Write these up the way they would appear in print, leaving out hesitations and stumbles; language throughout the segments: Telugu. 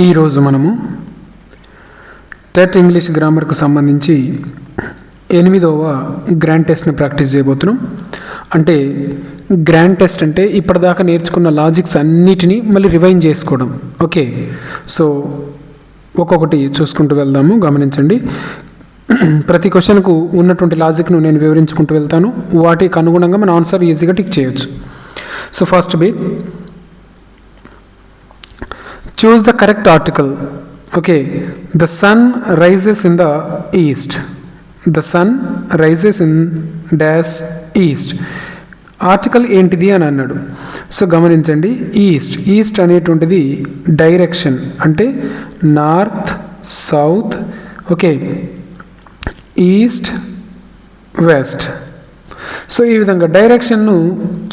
ఈరోజు మనము టెట్ ఇంగ్లీష్ గ్రామర్కు సంబంధించి 8వ గ్రాండ్ టెస్ట్ని ప్రాక్టీస్ చేయబోతున్నాం. అంటే గ్రాండ్ టెస్ట్ అంటే ఇప్పటిదాకా నేర్చుకున్న లాజిక్స్ అన్నిటినీ మళ్ళీ రివైండ్ చేసుకోవడం. ఓకే, సో ఒక్కొక్కటి చూసుకుంటూ వెళ్దాము. గమనించండి, ప్రతి క్వశ్చన్కు ఉన్నటువంటి లాజిక్ను నేను వివరించుకుంటూ వెళ్తాను. వాటికి అనుగుణంగా మన ఆన్సర్ ఈజీగా టిక్ చేయొచ్చు. So first bit, choose the correct article. Okay, the sun rises in the east. The sun rises in dash east. Article ఏంటిది అని అన్నాడు. సో గమనించండి, ఈస్ట్ అనేటువంటిది డైరెక్షన్, అంటే north south, okay, east west. So ఈ విధంగా డైరెక్షన్ను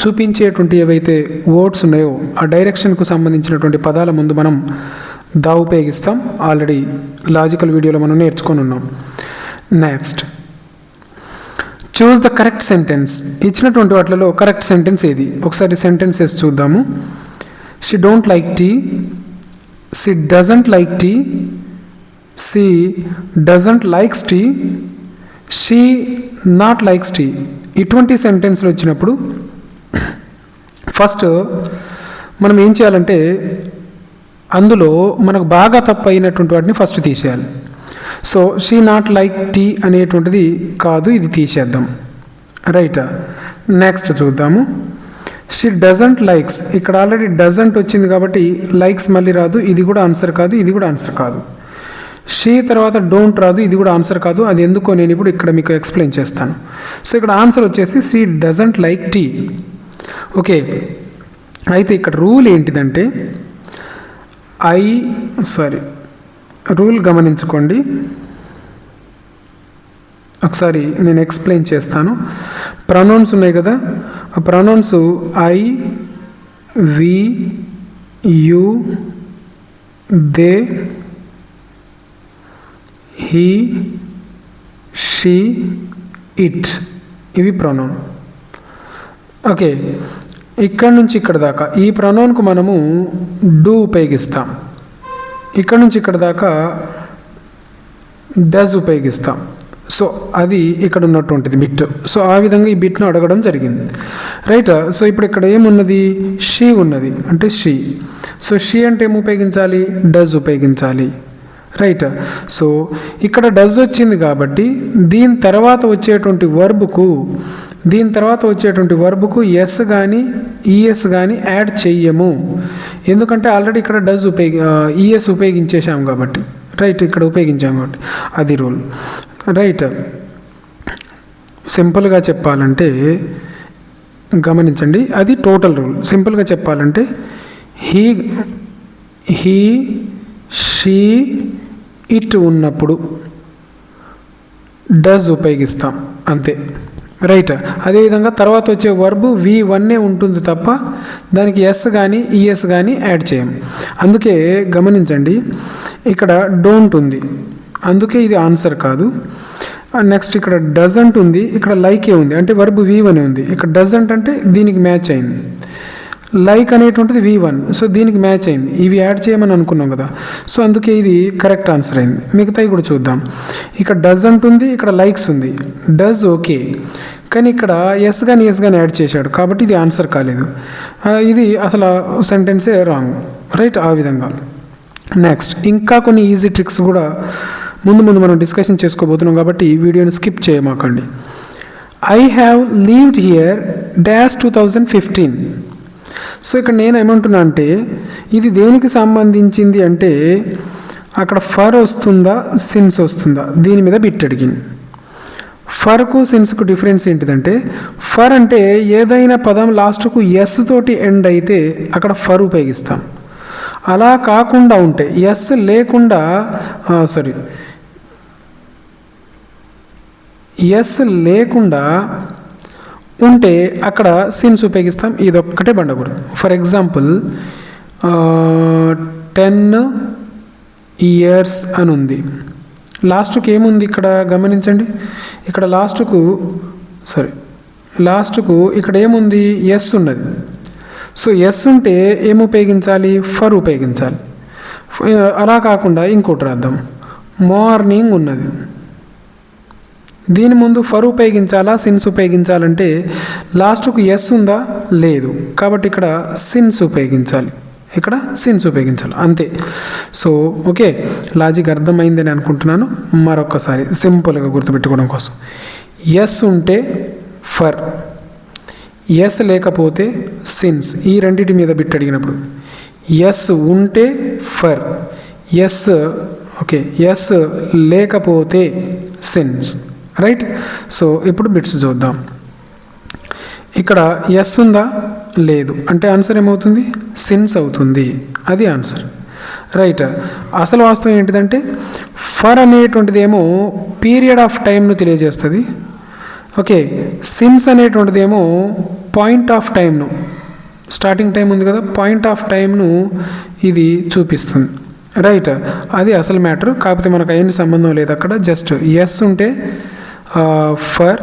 చూపించేటువంటి ఏవైతే వర్డ్స్ ఉన్నాయో ఆ డైరెక్షన్కు సంబంధించినటువంటి పదాల ముందు మనం దా ఉపయోగిస్తాం. ఆల్రెడీ లాజికల్ వీడియోలో మనం నేర్చుకొని ఉన్నాం. Next, choose the correct sentence. ఇచ్చినటువంటి వాటిలో కరెక్ట్ సెంటెన్స్ ఏది? ఒకసారి సెంటెన్సెస్ చూద్దాము. She don't like tea, she doesn't like tea, she doesn't likes tea, she not likes tea. ఇటువంటి సెంటెన్స్లు వచ్చినప్పుడు ఫస్ట్ మనం ఏం చేయాలంటే అందులో మనకు బాగా తప్పు అయినటువంటి వాటిని ఫస్ట్ తీసేయాలి. So she not like tea అనేటువంటిది కాదు, ఇది తీసేద్దాం. రైట్, నెక్స్ట్ చూద్దాము. షీ డజంట్ లైక్స్, ఇక్కడ ఆల్రెడీ డజంట్ వచ్చింది కాబట్టి లైక్స్ మళ్ళీ రాదు, ఇది కూడా ఆన్సర్ కాదు, ఇది కూడా ఆన్సర్ కాదు. షీ తర్వాత డోంట్ రాదు, ఇది కూడా ఆన్సర్ కాదు. అది ఎందుకో నేను ఇప్పుడు ఇక్కడ మీకు ఎక్స్ప్లెయిన్ చేస్తాను. సో ఇక్కడ ఆన్సర్ వచ్చేసి she doesn't like tea. Okay, అయితే ఇక్కడ రూల్ ఏంటిదంటే రూల్ గమనించుకోండి, ఒకసారి నేను ఎక్స్ప్లెయిన్ చేస్తాను. ప్రొనౌన్స్ ఉన్నాయి కదా, ఆ pronouns I, we, you, they, he, she, it, ఇవి ప్రొనౌన్. ఓకే, ఇక్కడ నుంచి ఇక్కడ దాకా ఈ ప్రొనౌన్కు మనము డూ ఉపయోగిస్తాం, ఇక్కడ నుంచి ఇక్కడ దాకా డస్ ఉపయోగిస్తాం. సో అది ఇక్కడ ఉన్నటువంటిది బిట్. సో ఆ విధంగా ఈ బిట్ను అడగడం జరిగింది. రైట్, సో ఇప్పుడు ఇక్కడ ఏమున్నది? షీ ఉన్నది, అంటే షీ. సో షీ అంటే ఏమి ఉపయోగించాలి? డస్ ఉపయోగించాలి. రైట్, సో ఇక్కడ డస్ వచ్చింది కాబట్టి దీని తర్వాత వచ్చేటువంటి వర్బుకు ఎస్ కానీ ఈఎస్ కానీ యాడ్ చెయ్యము. ఎందుకంటే ఆల్రెడీ ఇక్కడ డస్ ఈఎస్ ఉపయోగించేసాం కాబట్టి. రైట్, ఇక్కడ ఉపయోగించాం కాబట్టి అది రూల్. రైట్, సింపుల్గా చెప్పాలంటే గమనించండి, అది టోటల్ రూల్. సింపుల్గా చెప్పాలంటే హీ షీ ఇట్ ఉన్నప్పుడు డస్ ఉపయోగిస్తాం, అంతే. రైట్, అదేవిధంగా తర్వాత వచ్చే వర్బ్ V1 ఉంటుంది తప్ప దానికి ఎస్ కానీ ఈఎస్ కానీ యాడ్ చేయం. అందుకే గమనించండి, ఇక్కడ డోంట్ ఉంది, అందుకే ఇది ఆన్సర్ కాదు. నెక్స్ట్ ఇక్కడ డజంట్ ఉంది, ఇక్కడ లైకే ఉంది, అంటే వర్బ్ V1 ఉంది. ఇక్కడ డజంట్ అంటే దీనికి మ్యాచ్ అయింది. లైక్ అనేటువంటిది V1, సో దీనికి మ్యాచ్ అయింది. ఇవి యాడ్ చేయమని అనుకున్నాం కదా, సో అందుకే ఇది కరెక్ట్ ఆన్సర్ అయింది. మిగతాయి కూడా చూద్దాం. ఇక్కడ డజంట్ ఉంది, ఇక్కడ లైక్స్ ఉంది, డస్ ఓకే, కానీ ఇక్కడ ఎస్ కానీ యాడ్ చేశాడు కాబట్టి ఇది ఆన్సర్ కాలేదు. ఇది అసలు సెంటెన్సే రాంగ్. రైట్, ఆ విధంగా. నెక్స్ట్, ఇంకా కొన్ని ఈజీ ట్రిక్స్ కూడా ముందు మనం డిస్కషన్ చేసుకోబోతున్నాం కాబట్టి వీడియోని స్కిప్ చేయమాకండి. I have lived here dash 2015. So ఇక్కడ నేను ఏమంటున్నా అంటే ఇది దేనికి సంబంధించింది అంటే అక్కడ ఫర్ వస్తుందా సిన్స్ వస్తుందా దీని మీద బిట్ అడిగింది. ఫర్కు సిన్స్కు డిఫరెన్స్ ఏంటిదంటే, ఫర్ అంటే ఏదైనా పదం లాస్ట్కు ఎస్ తోటి ఎండ్ అయితే అక్కడ ఫర్ ఉపయోగిస్తాం. అలా కాకుండా ఉంటే ఎస్ లేకుండా ఉంటే అక్కడ సిన్స్ ఉపయోగిస్తాం. ఇది ఒక్కటే బండకూడదు. ఫర్ ఎగ్జాంపుల్ 10 years అని ఉంది, లాస్ట్కు ఏముంది ఇక్కడ గమనించండి. ఇక్కడ లాస్ట్కు ఇక్కడ ఏముంది? ఎస్ ఉన్నది. సో ఎస్ ఉంటే ఏం ఉపయోగించాలి? ఫర్ ఉపయోగించాలి. అలా కాకుండా ఇంకోటి రాద్దాం. మార్నింగ్ ఉన్నది, దీని ముందు ఫర్ ఉపయోగించాలా సిన్స్ ఉపయోగించాలంటే లాస్ట్కు ఎస్ ఉందా లేదు, కాబట్టి ఇక్కడ సిన్స్ ఉపయోగించాలి, ఇక్కడ సిన్స్ ఉపయోగించాలి అంతే. సో ఓకే, లాజిక్ అర్థమైందని అనుకుంటున్నాను. మరొకసారి సింపుల్గా గుర్తుపెట్టుకోవడం కోసం, ఎస్ ఉంటే ఫర్, ఎస్ లేకపోతే సిన్స్, ఈ రెండింటి మీద బిట్ అడిగినప్పుడు ఎస్ ఉంటే ఫర్, ఎస్ ఓకే ఎస్ లేకపోతే సిన్స్, రైట్. సో ఇప్పుడు బిట్స్ చూద్దాం. ఇక్కడ ఎస్ ఉందా లేదు అంటే ఆన్సర్ ఏమవుతుంది, సిన్స్ అవుతుంది, అది ఆన్సర్, రైట్. అసలు వాస్తవం ఏంటిదంటే ఫర్ అనేటువంటిది ఏమో పీరియడ్ ఆఫ్ టైంను తెలియజేస్తుంది, ఓకే. సిన్స్ అనేటువంటిది ఏమో పాయింట్ ఆఫ్ టైంను, స్టార్టింగ్ టైం ఉంది కదా, పాయింట్ ఆఫ్ టైంను ఇది చూపిస్తుంది, రైట్. అది అసలు మ్యాటర్. కాకపోతే మనకు అయిన సంబంధం లేదు అక్కడ, జస్ట్ ఎస్ ఉంటే ఫర్,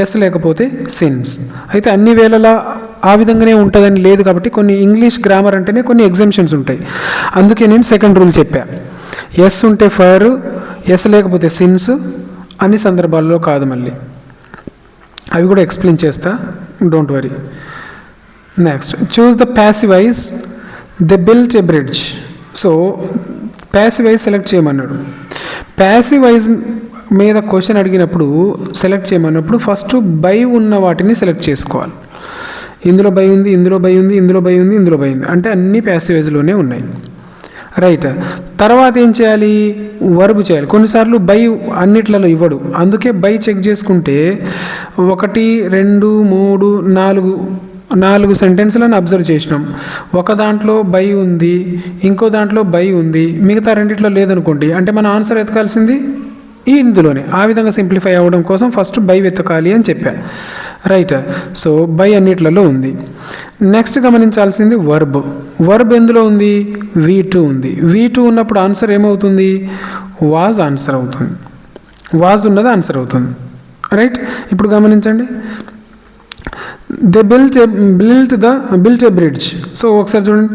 ఎస్ లేకపోతే సిన్స్. అయితే అన్ని వేళలా ఆ విధంగానే ఉంటుందని లేదు, కాబట్టి కొన్ని ఇంగ్లీష్ గ్రామర్ అంటేనే కొన్ని ఎగ్జామ్షన్స్ ఉంటాయి. అందుకే నేను సెకండ్ రూల్ చెప్పా, ఎస్ ఉంటే ఫర్, ఎస్ లేకపోతే సిన్స్, అన్ని సందర్భాల్లో కాదు. మళ్ళీ అవి కూడా ఎక్స్ప్లెయిన్ చేస్తా, don't worry. Next, choose the passivize they built a bridge. So passivize select చేయమన్నాడు. ప్యాసివైజ్ మీద క్వశ్చన్ అడిగినప్పుడు సెలెక్ట్ చేయమన్నప్పుడు ఫస్ట్ బై ఉన్న వాటిని సెలెక్ట్ చేసుకోవాలి. ఇందులో బై ఉంది, ఇందులో బై ఉంది, ఇందులో బై ఉంది, ఇందులో బై ఉంది, అంటే అన్ని ప్యాసివైజ్లోనే ఉన్నాయి, రైట్. తర్వాత ఏం చేయాలి, వర్బ్ చేయాలి. కొన్నిసార్లు బై అన్నిట్లలో ఇవ్వడు, అందుకే బై చెక్ చేసుకుంటే 1 2 3 4 సెంటెన్స్లను అబ్జర్వ్ చేసినాం. ఒక దాంట్లో బై ఉంది, ఇంకో దాంట్లో బై ఉంది, మిగతా రెండిట్లో లేదనుకోండి, అంటే మన ఆన్సర్ ఎతకాల్సింది ఇందులోనే. ఆ విధంగా సింప్లిఫై అవ్వడం కోసం ఫస్ట్ బై వెతకాలి అని చెప్పా, రైట్. సో బై అన్నిట్లలో ఉంది. నెక్స్ట్ గమనించాల్సింది వర్బ్. వర్బ్ ఎందులో ఉంది, V2 ఉంది. V2 ఉన్నప్పుడు ఆన్సర్ ఏమవుతుంది, వాజ్ ఆన్సర్ అవుతుంది, వాజ్ ఉన్నది ఆన్సర్ అవుతుంది, రైట్. ఇప్పుడు గమనించండి, they built a bridge. So ఒకసారి చూడండి,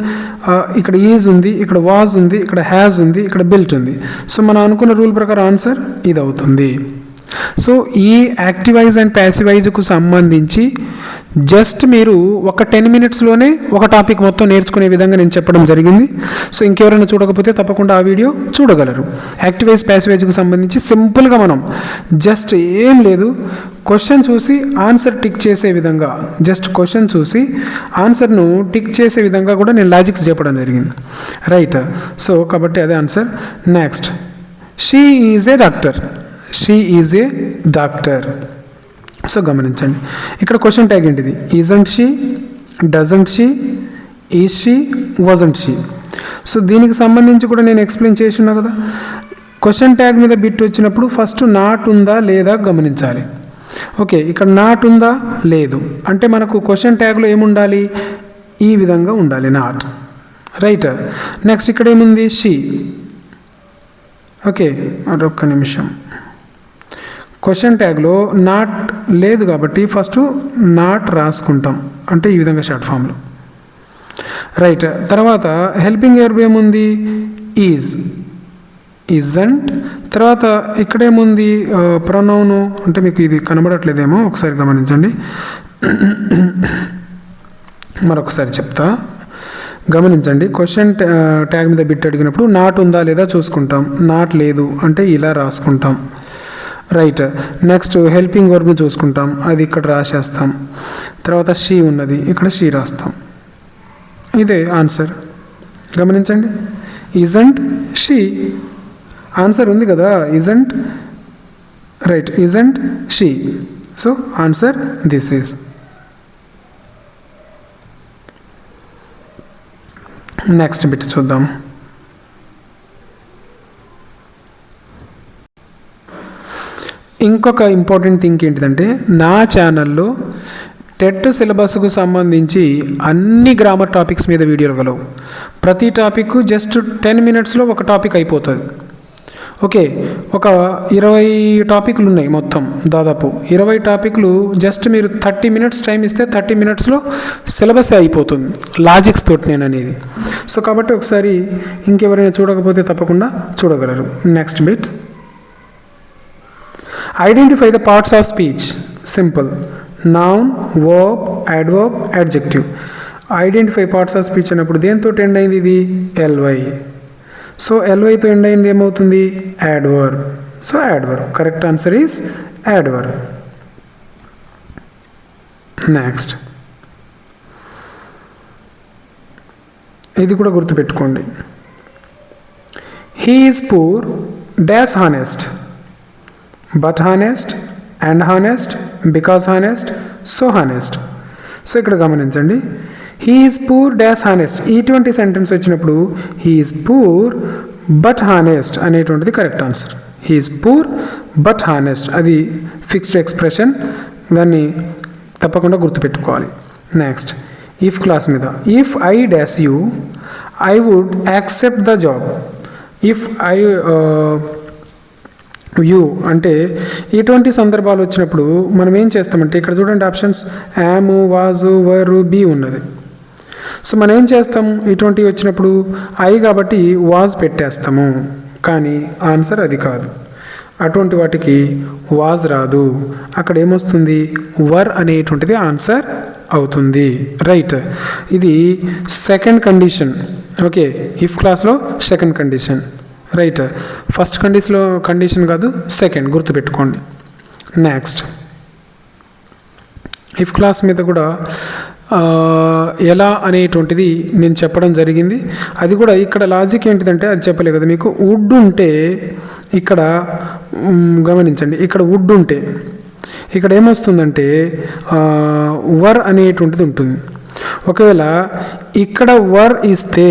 ఇక్కడ ఈజ్ ఉంది, ఇక్కడ వాజ్ ఉంది, ఇక్కడ హ్యాజ్ ఉంది, ఇక్కడ బిల్ట్ ఉంది. సో మనం అనుకున్న రూల్ ప్రకారం ఆన్సర్ ఇది అవుతుంది. సో ఈ యాక్టివైజ్ అండ్ ప్యాసివైజ్కు సంబంధించి జస్ట్ మీరు ఒక 10 minutesలోనే ఒక టాపిక్ మొత్తం నేర్చుకునే విధంగా నేను చెప్పడం జరిగింది. సో ఇంకెవరైనా చూడకపోతే తప్పకుండా ఆ వీడియో చూడగలరు. యాక్టివైజ్ ప్యాసివైజ్కు సంబంధించి సింపుల్గా మనం జస్ట్ ఏం లేదు, క్వశ్చన్ చూసి ఆన్సర్ టిక్ చేసే విధంగా, జస్ట్ క్వశ్చన్ చూసి ఆన్సర్ను టిక్ చేసే విధంగా కూడా నేను లాజిక్స్ చెప్పడం జరిగింది, రైట్. సో కాబట్టి అదే answer. Next, she is a doctor. She is a doctor. So గమనించండి, ఇక్కడ క్వశ్చన్ ట్యాగ్ ఏంటిది, isn't she, doesn't she, is she, wasn't she. So దీనికి సంబంధించి కూడా నేను ఎక్స్ప్లెయిన్ చేసి ఉన్నా కదా. క్వశ్చన్ ట్యాగ్ మీద బిట్ వచ్చినప్పుడు ఫస్ట్ నాట్ ఉందా లేదా గమనించాలి, ఓకే. ఇక్కడ నాట్ ఉందా లేదు అంటే మనకు క్వశ్చన్ ట్యాగ్లో ఏముండాలి, ఈ విధంగా ఉండాలి, నాట్, రైట్. నెక్స్ట్ ఇక్కడ ఏముంది, షీ, ఓకే. మరొక్క నిమిషం, క్వశ్చన్ ట్యాగ్లో నాట్ లేదు కాబట్టి ఫస్ట్ నాట్ రాసుకుంటాం, అంటే ఈ విధంగా షార్ట్ ఫామ్లో, రైట్. తర్వాత హెల్పింగ్ వర్బ్ ఏముంది, ఈజ్, ఇజంట్. తర్వాత ఇక్కడేముంది, ప్రొనౌను, అంటే మీకు ఇది కనబడట్లేదేమో ఒకసారి గమనించండి, మరొకసారి చెప్తా, గమనించండి. క్వశ్చన్ ట్యాగ్ మీద బిట్ అడిగినప్పుడు నాట్ ఉందా లేదా చూసుకుంటాం, నాట్ లేదు అంటే ఇలా రాసుకుంటాం, రైట్. నెక్స్ట్ హెల్పింగ్ వర్బ్ని చూసుకుంటాం, అది ఇక్కడ రాసేస్తాం. తర్వాత షీ ఉన్నది, ఇక్కడ షీ రాస్తాం, ఇదే ఆన్సర్. గమనించండి, ఇజంట్ షీ, ఆన్సర్ ఉంది కదా, isn't, right, isn't she. So answer this is. Next bit చూద్దాం. ఇంకొక ఇంపార్టెంట్ థింగ్ ఏంటిదంటే, నా ఛానల్లో టెట్ సిలబస్కు సంబంధించి అన్ని గ్రామర్ టాపిక్స్ మీద వీడియోలు గలవు. ప్రతి టాపిక్ జస్ట్ 10 minutesలో ఒక టాపిక్ అయిపోతుంది, ఓకే, ఒక 20 టాపిక్లు ఉన్నాయి మొత్తం. దాదాపు 20 టాపిక్లు. జస్ట్ మీరు 30 మినిట్స్ టైం ఇస్తే 30 మినిట్స్లో సిలబస్ అయిపోతుంది లాజిక్స్ తోటి నేను అనేది. సో కాబట్టి ఒకసారి ఇంకెవరైనా చూడకపోతే తప్పకుండా చూడగలరు. Next bit, identify the parts of speech. Simple, noun, verb, adverb, adjective. Identify parts of speech అన్నప్పుడు దేంతో ఎండ్ అయింది? ఇది ఎల్వై. సో ఎల్వైతో ఎండ్ అయింది ఏమవుతుంది? Adverb. So adverb. Correct answer is adverb. Next, ఇది కూడా గుర్తుపెట్టుకోండి. He is poor dash honest, but honest, and honest, because honest, so honest. So ఇక్కడ గమనించండి, he is poor dash honest. ఇటువంటి సెంటెన్స్ వచ్చినప్పుడు he is poor but honest అనేటువంటిది correct answer. He is poor but honest, అది ఫిక్స్డ్ ఎక్స్ప్రెషన్, దాన్ని తప్పకుండా గుర్తుపెట్టుకోవాలి. నెక్స్ట్, ఇఫ్ క్లాస్ మీద, if I dash you I would accept the job. If I you అంటే ఇటువంటి సందర్భాలు వచ్చినప్పుడు మనం ఏం చేస్తామంటే, ఇక్కడ చూడండి ఆప్షన్స్ యాము, వాజు, వరు, బీ ఉన్నది. సో మనం ఏం చేస్తాం, ఇటువంటివి వచ్చినప్పుడు ఐ కాబట్టి వాజ్ పెట్టేస్తాము, కానీ ఆన్సర్ అది కాదు. అటువంటి వాటికి వాజ్ రాదు, అక్కడ ఏమొస్తుంది? వర్ అనేటువంటిది ఆన్సర్ అవుతుంది. రైట్, ఇది సెకండ్ కండిషన్. ఓకే, ఇఫ్ క్లాస్లో second condition. Right, first condition కాదు, సెకండ్, గుర్తుపెట్టుకోండి. నెక్స్ట్, ఇఫ్ క్లాస్ మీద కూడా ఎలా అనేటువంటిది నేను చెప్పడం జరిగింది. అది కూడా ఇక్కడ లాజిక్ ఏంటిదంటే, అది చెప్పలే కదా మీకు. వుడ్ ఉంటే ఇక్కడ గమనించండి, ఇక్కడ వుడ్ ఉంటే ఇక్కడ ఏమొస్తుందంటే వర్ అనేటువంటిది ఉంటుంది. ఒకవేళ ఇక్కడ వర్ ఇస్తే,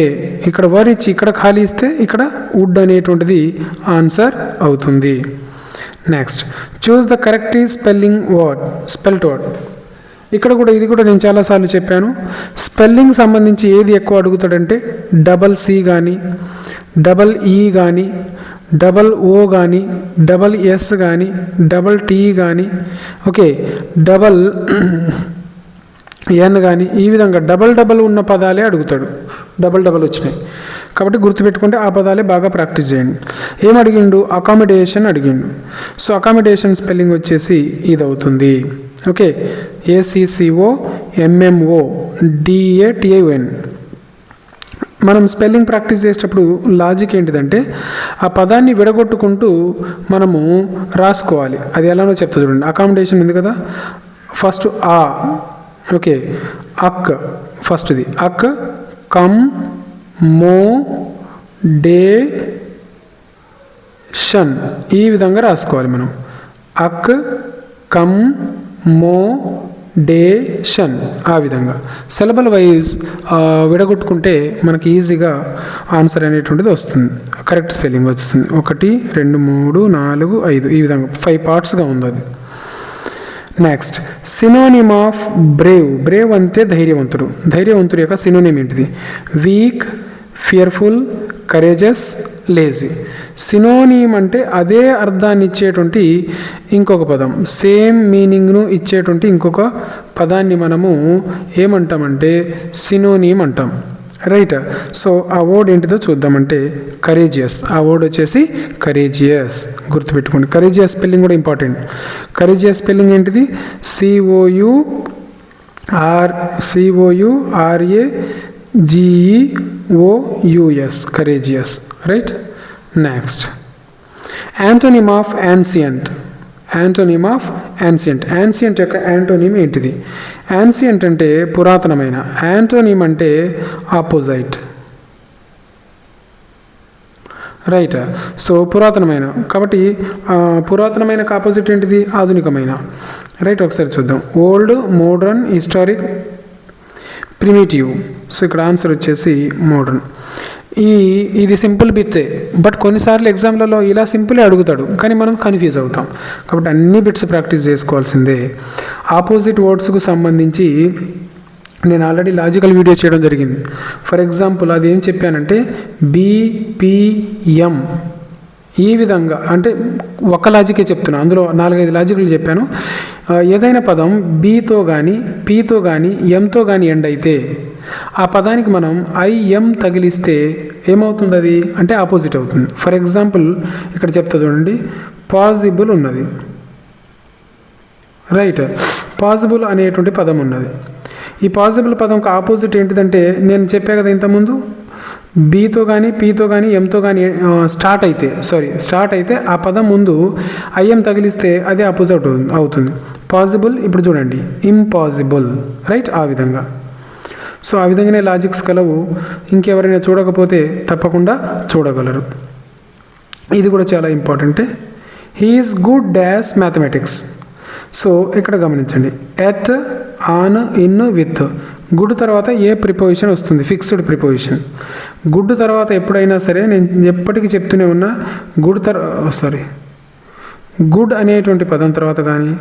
ఇక్కడ వర్ ఇచ్చి ఇక్కడ ఖాళీ ఇస్తే ఇక్కడ వుడ్ అనేటువంటిది ఆన్సర్ అవుతుంది. Next, choose the correct spelling word, spelt word. ఇక్కడ కూడా ఇది కూడా నేను చాలాసార్లు చెప్పాను. స్పెల్లింగ్ సంబంధించి ఏది ఎక్కువ అడుగుతాడంటే డబల్ సి కానీ, డబల్ ఈ కానీ, డబల్ ఓ కానీ, డబల్ ఎస్ కానీ, డబల్ టీ కానీ, ఓకే, డబల్ ఎన్ కానీ, ఈ విధంగా డబల్ ఉన్న పదాలే అడుగుతాడు. డబల్ వచ్చినాయి కాబట్టి గుర్తుపెట్టుకుంటే ఆ పదాలే బాగా ప్రాక్టీస్ చేయండి. ఏం అడిగిండు? అకామిడేషన్ అడిగిండు. సో అకామిడేషన్ స్పెల్లింగ్ వచ్చేసి ఇది అవుతుంది. ఓకే, ఏసీసీఓ ఎంఎంఓ డిఏటిఐఓఎన్. మనం స్పెల్లింగ్ ప్రాక్టీస్ చేసేటప్పుడు లాజిక్ ఏంటిదంటే, ఆ పదాన్ని విడగొట్టుకుంటూ మనము రాసుకోవాలి. అది ఎలానో చెప్తా చూడండి. అకామిడేషన్ ఉంది కదా, ఫస్ట్ ఆ, ఓకే, అక్ ఫస్ట్ది, అక్, కమ్, మో, డే, షన్, ఈ విధంగా రాసుకోవాలి మనం. అక్, కమ్, మో, డే, షన్, ఆ విధంగా సిలబల్ వైజ్ విడగొట్టుకుంటే మనకి ఈజీగా ఆన్సర్ అనేటువంటిది వస్తుంది, కరెక్ట్ స్పెల్లింగ్ వస్తుంది. 1 2 3 4 5 ఈ విధంగా 5 పార్ట్స్గా ఉంది అది. Next, synonym of brave. Brave అంటే ధైర్యవంతుడు. ధైర్యవంతుడు యొక్క సినోనిమ్ ఏంటిది? Weak, fearful, courageous, lazy. Synonym అంటే అదే అర్థాన్ని ఇచ్చేటువంటి ఇంకొక పదం, సేమ్ మీనింగ్ను ఇచ్చేటువంటి ఇంకొక పదాన్ని మనము ఏమంటామంటే సినోనిమ్ అంటాం. రైట్, సో ఆ వర్డ్ ఏంటిదో చూద్దామంటే కరేజియస్. ఆ వర్డ్ వచ్చేసి కరేజియస్, గుర్తుపెట్టుకోండి. కరేజియస్ స్పెల్లింగ్ కూడా ఇంపార్టెంట్. కరేజియస్ స్పెల్లింగ్ ఏంటిది? COURAGEOUS, courageous. Right, next, antonym of ancient. Antonym of ancient. Ancient యొక్క యాంటోనిమ్ ఏంటిది? యాన్సియంట్ అంటే పురాతనమైన, యాంటోనిమ్ అంటే ఆపోజిట్. రైట్, సో పురాతనమైన కాబట్టి పురాతనమైన ఆపోజిట్ ఏంటిది? ఆధునికమైన. రైట్, ఒకసారి చూద్దాం. Old, modern, historic, primitive. So ఇక్కడ ఆన్సర్ వచ్చేసి మోడర్న్. ఇది సింపుల్ బిట్సే, బట్ కొన్నిసార్లు ఎగ్జామ్లలో ఇలా సింపులే అడుగుతాడు, కానీ మనం కన్ఫ్యూజ్ అవుతాం. కాబట్టి అన్ని బిట్స్ ప్రాక్టీస్ చేసుకోవాల్సిందే. ఆపోజిట్ వర్డ్స్కు సంబంధించి నేను ఆల్రెడీ లాజికల్ వీడియో చేయడం జరిగింది. ఫర్ ఎగ్జాంపుల్ అది ఏం చెప్పానంటే BPM ఈ విధంగా అంటే ఒక లాజికే చెప్తున్నాను, అందులో 4-5 లాజిక్లు చెప్పాను. ఏదైనా పదం బీతో కానీ పీతో కానీ ఎంతో కానీ ఎండ్ అయితే ఆ పదానికి మనం ఐఎం తగిలిస్తే ఏమవుతుంది, అది అంటే ఆపోజిట్ అవుతుంది. ఫర్ ఎగ్జాంపుల్ ఇక్కడ చెప్తా చూడండి, పాజిబుల్ ఉన్నది, రైట్. పాజిబుల్ అనేటువంటి పదం ఉన్నది. ఈ పాజిబుల్ పదంకి ఆపోజిట్ ఏంటిదంటే నేను చెప్పా కదా ఇంతకుముందు, బీతో కానీ పీతో కానీ ఎంతో కానీ స్టార్ట్ అయితే ఆ పదం ముందు ఐఎం తగిలిస్తే అదే ఆపోజిట్ అవుతుంది. పాజిబుల్ ఇప్పుడు చూడండి ఇంపాసిబుల్, రైట్. ఆ విధంగా సో ఆ విధంగానే లాజిక్స్ కలవు. ఇంకెవరైనా చూడకపోతే తప్పకుండా చూడగలరు. ఇది కూడా చాలా ఇంపార్టెంటే. He is good dash mathematics. So ఇక్కడ గమనించండి, at, on, in, with. Good తర్వాత ఏ ప్రిపోజిషన్ వస్తుంది, ఫిక్స్డ్ ప్రిపోజిషన్. గుడ్ తర్వాత ఎప్పుడైనా సరే నేను ఎప్పటికీ చెప్తూనే ఉన్నా, గుడ్ అనేటువంటి పదం తర్వాత కానీ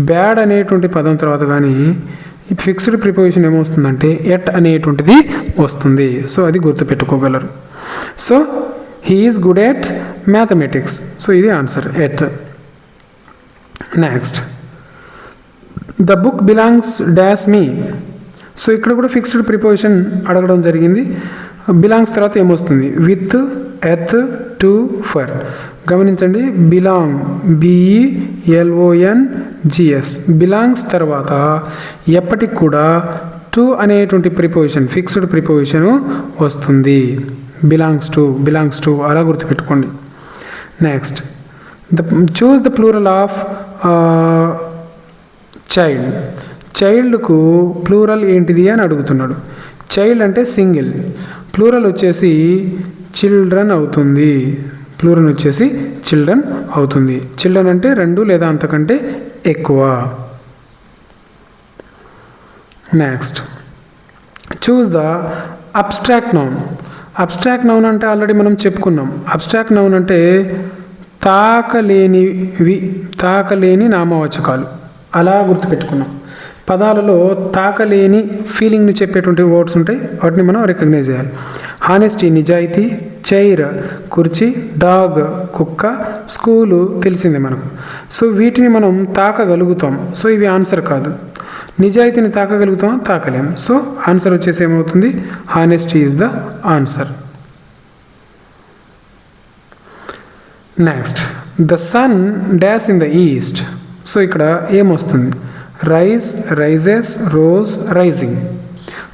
బ్యాడ్ అనేటువంటి పదం తర్వాత కానీ ఫిక్స్డ్ ప్రిపోజిషన్ ఏమొస్తుందంటే ఎట్ అనేటువంటిది వస్తుంది. సో అది గుర్తుపెట్టుకోగలరు. So he is good at mathematics. So ఇది answer, at. Next, the book belongs dash me. So ఇక్కడ కూడా ఫిక్స్డ్ ప్రిపోజిషన్ అడగడం జరిగింది. బిలాంగ్స్ తర్వాత ఏమొస్తుంది, విత్, ఎత్, టు, ఫర్. గమనించండి, బిలాంగ్, BELONGS, బిలాంగ్స్ తర్వాత ఎప్పటికి కూడా టు అనేటువంటి ప్రిపోజిషన్, ఫిక్స్డ్ ప్రిపోజిషన్ వస్తుంది. బిలాంగ్స్ టు అలా గుర్తుపెట్టుకోండి. Next, choose the plural of child. చైల్డ్కు ప్లూరల్ ఏంటిది అని అడుగుతున్నాడు. చైల్డ్ అంటే సింగిల్, ప్లూరల్ వచ్చేసి చిల్డ్రన్ అవుతుంది. చిల్డ్రన్ అంటే 2 లేదా అంతకంటే ఎక్కువ. Next, choose the abstract noun. Abstract noun అంటే ఆల్రెడీ మనం చెప్పుకున్నాం. అబ్స్ట్రాక్ట్ నౌన్ అంటే తాకలేని నామవాచకాలు, అలా గుర్తుపెట్టుకున్నాం. పదాలలో తాకలేని ఫీలింగ్ని చెప్పేటువంటి వర్డ్స్ ఉంటాయి, వాటిని మనం రికగ్నైజ్ చేయాలి. హానెస్టీ, నిజాయితీ. చైర్, కుర్చీ. డాగ్, కుక్క. స్కూలు తెలిసిందే మనకు. సో వీటిని మనం తాకగలుగుతాం. సో ఇవి ఆన్సర్ కాదు. నిజాయితీని తాకగలుగుతాం, తాకలేం. సో ఆన్సర్ వచ్చేసి ఏమవుతుంది, honesty is the answer. Next, the sun dash in the east. So ఇక్కడ ఏమొస్తుంది, rise, rises, rose, rising.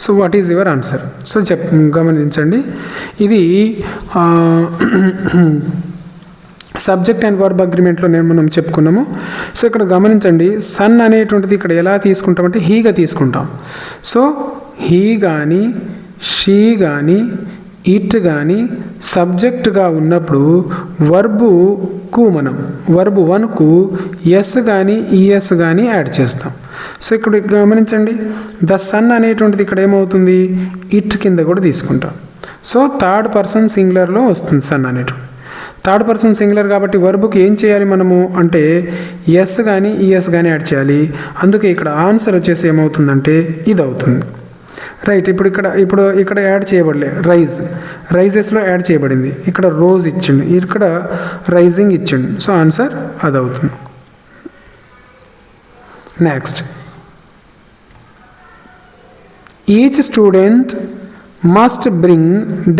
So what is your answer? So గమనించండి, ఇది సబ్జెక్ట్ అండ్ వర్బ్ అగ్రిమెంట్లో మనం చెప్పుకున్నాము. సో ఇక్కడ గమనించండి, సన్ అనేటువంటిది ఇక్కడ ఎలా తీసుకుంటామంటే హీగా తీసుకుంటాం. సో హీ కానీ షీ కానీ ఇట్ కానీ సబ్జెక్టుగా ఉన్నప్పుడు వర్బుకు మనం వర్బు 1కు ఎస్ కానీ ఈఎస్ కానీ యాడ్ చేస్తాం. సో ఇక్కడ గమనించండి, ద సన్ అనేటువంటిది ఇక్కడ ఏమవుతుంది, ఇట్ కింద కూడా తీసుకుంటాం. సో థర్డ్ పర్సన్ సింగులర్లో వస్తుంది సన్ అనేటువంటి. థర్డ్ పర్సన్ సింగులర్ కాబట్టి వర్బుకి ఏం చేయాలి మనము అంటే ఎస్ కానీ ఈఎస్ కానీ యాడ్ చేయాలి. అందుకే ఇక్కడ ఆన్సర్ వచ్చేసి ఏమవుతుందంటే ఇది అవుతుంది, రైట్. ఇప్పుడు ఇక్కడ యాడ్ చేయబడలే, రైజెస్లో యాడ్ చేయబడింది. ఇక్కడ రోజ్ ఇచ్చిండు, ఇక్కడ రైజింగ్ ఇచ్చిండు. సో ఆన్సర్ అది అవుతుంది. Next, each student must bring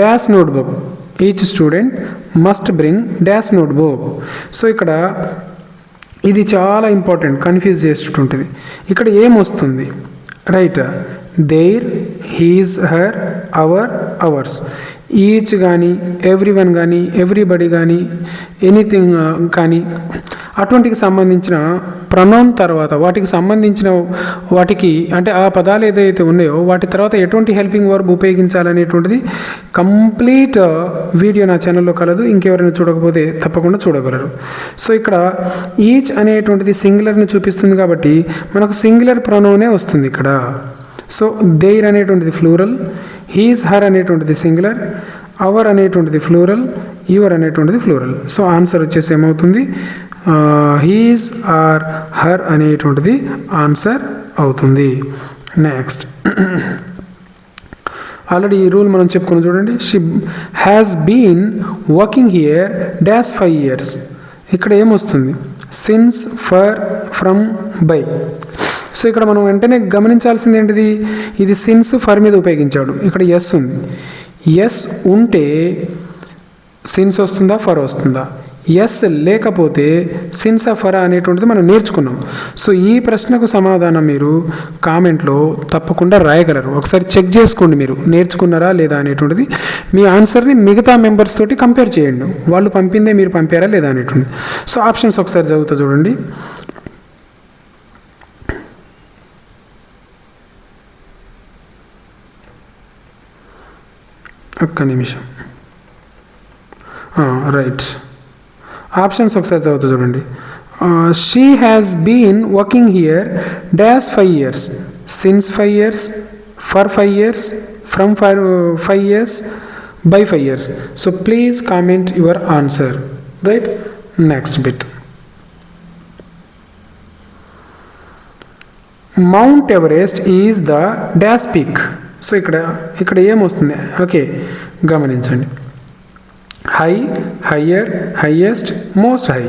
dash notebook. Each student must bring dash notebook. So ఇక్కడ ఇది చాలా ఇంపార్టెంట్, కన్ఫ్యూజ్ చేస్తుంటుంది. ఇక్కడ ఏమొస్తుంది, right, their, his, her, our, ours. Each కానీ ఎవ్రీవన్ కానీ ఎవ్రీబడి కానీ ఎనీథింగ్ కానీ అటువంటికి సంబంధించిన ప్రొనౌన్ తర్వాత వాటికి సంబంధించిన వాటికి అంటే ఆ పదాలు ఏదైతే ఉన్నాయో వాటి తర్వాత ఎటువంటి హెల్పింగ్ వర్బ్ ఉపయోగించాలనేటువంటిది కంప్లీట్ వీడియో నా ఛానల్లో కలదు. ఇంకెవరైనా చూడకపోతే తప్పకుండా చూడగలరు. సో ఇక్కడ ఈచ్ అనేటువంటిది సింగులర్ని చూపిస్తుంది కాబట్టి మనకు సింగులర్ ప్రొనౌనే వస్తుంది ఇక్కడ. సో దేర్ అనేటువంటిది ఫ్లూరల్, హీజ్, హర్ అనేటువంటిది సింగులర్, అవర్ అనేటువంటిది ఫ్లూరల్, యువర్ అనేటువంటిది ఫ్లూరల్. సో ఆన్సర్ వచ్చేసి ఏమవుతుంది, హీజ్ ఆర్ హర్ అనేటువంటిది ఆన్సర్ అవుతుంది. నెక్స్ట్, ఆల్రెడీ ఈ రూల్ మనం చెప్పుకున్నాం చూడండి. She has been working here dash 5 years. ఇక్కడ ఏమొస్తుంది? Since, for, from, by. So ఇక్కడ మనం వెంటనే గమనించాల్సింది ఏంటిది? ఇది సిన్స్ ఫర్ మీద ఉపయోగించాడు. ఇక్కడ ఎస్ ఉంది. ఎస్ ఉంటే సిన్స్ వస్తుందా, ఫర్ వస్తుందా? ఎస్ లేకపోతే సిన్స్ ఫరా అనేటువంటిది మనం నేర్చుకున్నాం. సో ఈ ప్రశ్నకు సమాధానం మీరు కామెంట్లో తప్పకుండా రాయగలరు. ఒకసారి చెక్ చేసుకోండి మీరు నేర్చుకున్నారా లేదా అనేటువంటిది. మీ ఆన్సర్ని మిగతా మెంబర్స్ తోటి కంపేర్ చేయండి. వాళ్ళు పంపిందే మీరు పంపారా లేదా అనేటువంటిది. సో ఆప్షన్స్ ఒకసారి చదువుతా చూడండి. ఒక్క నిమిషం. రైట్, ఆప్షన్స్ ఒకసారి చదువుతా చూడండి. She has been working here dash 5 years, since 5 years, for 5 years, from 5 years, by 5 years. So please comment your answer. Right, next bit. Mount Everest is the dash peak. So ఇక్కడ ఏమొస్తుంది? ఓకే, గమనించండి. High, higher, highest, most high.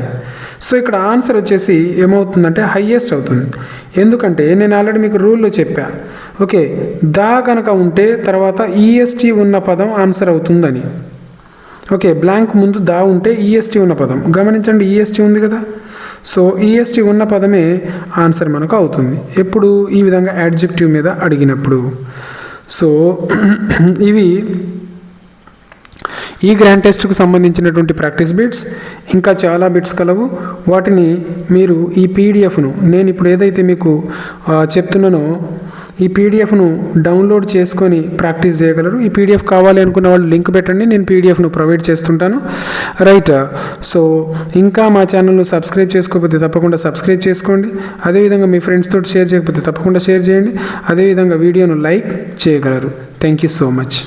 So ఇక్కడ ఆన్సర్ వచ్చేసి ఏమవుతుందంటే హయ్యెస్ట్ అవుతుంది. ఎందుకంటే నేను ఆల్రెడీ మీకు రూల్లో చెప్పా. ఓకే, దా కనుక ఉంటే తర్వాత ఈఎస్టీ ఉన్న పదం ఆన్సర్ అవుతుందని. ఓకే, బ్లాంక్ ముందు దా ఉంటే ఈఎస్టీ ఉన్న పదం. గమనించండి, ఈఎస్టీ ఉంది కదా. సో ఈఎస్టీ ఉన్న పదమే ఆన్సర్ మనకు అవుతుంది. ఎప్పుడు? ఈ విధంగా యాడ్జెక్టివ్ మీద అడిగినప్పుడు. సో ఇవి ఈ గ్రాండ్ టెస్ట్కు సంబంధించినటువంటి ప్రాక్టీస్ బిట్స్. ఇంకా చాలా బిట్స్ కలవు. వాటిని మీరు ఈ పీడిఎఫ్ను, నేను ఇప్పుడు ఏదైతే మీకు చెప్తున్నానో ఈ పీడిఎఫ్ను డౌన్లోడ్ చేసుకొని ప్రాక్టీస్ చేయగలరు. ఈ పీడిఎఫ్ కావాలి అనుకున్న వాళ్ళు లింక్ పెట్టండి, నేను పీడిఎఫ్ను ప్రొవైడ్ చేస్తుంటాను. రైట్, సో ఇంకా మా ఛానల్ను సబ్స్క్రైబ్ చేసుకోకపోతే తప్పకుండా సబ్స్క్రైబ్ చేసుకోండి. అదేవిధంగా మీ ఫ్రెండ్స్ తోటి షేర్ చేయకపోతే తప్పకుండా షేర్ చేయండి. అదేవిధంగా వీడియోను లైక్ చేయగలరు. Thank you so much.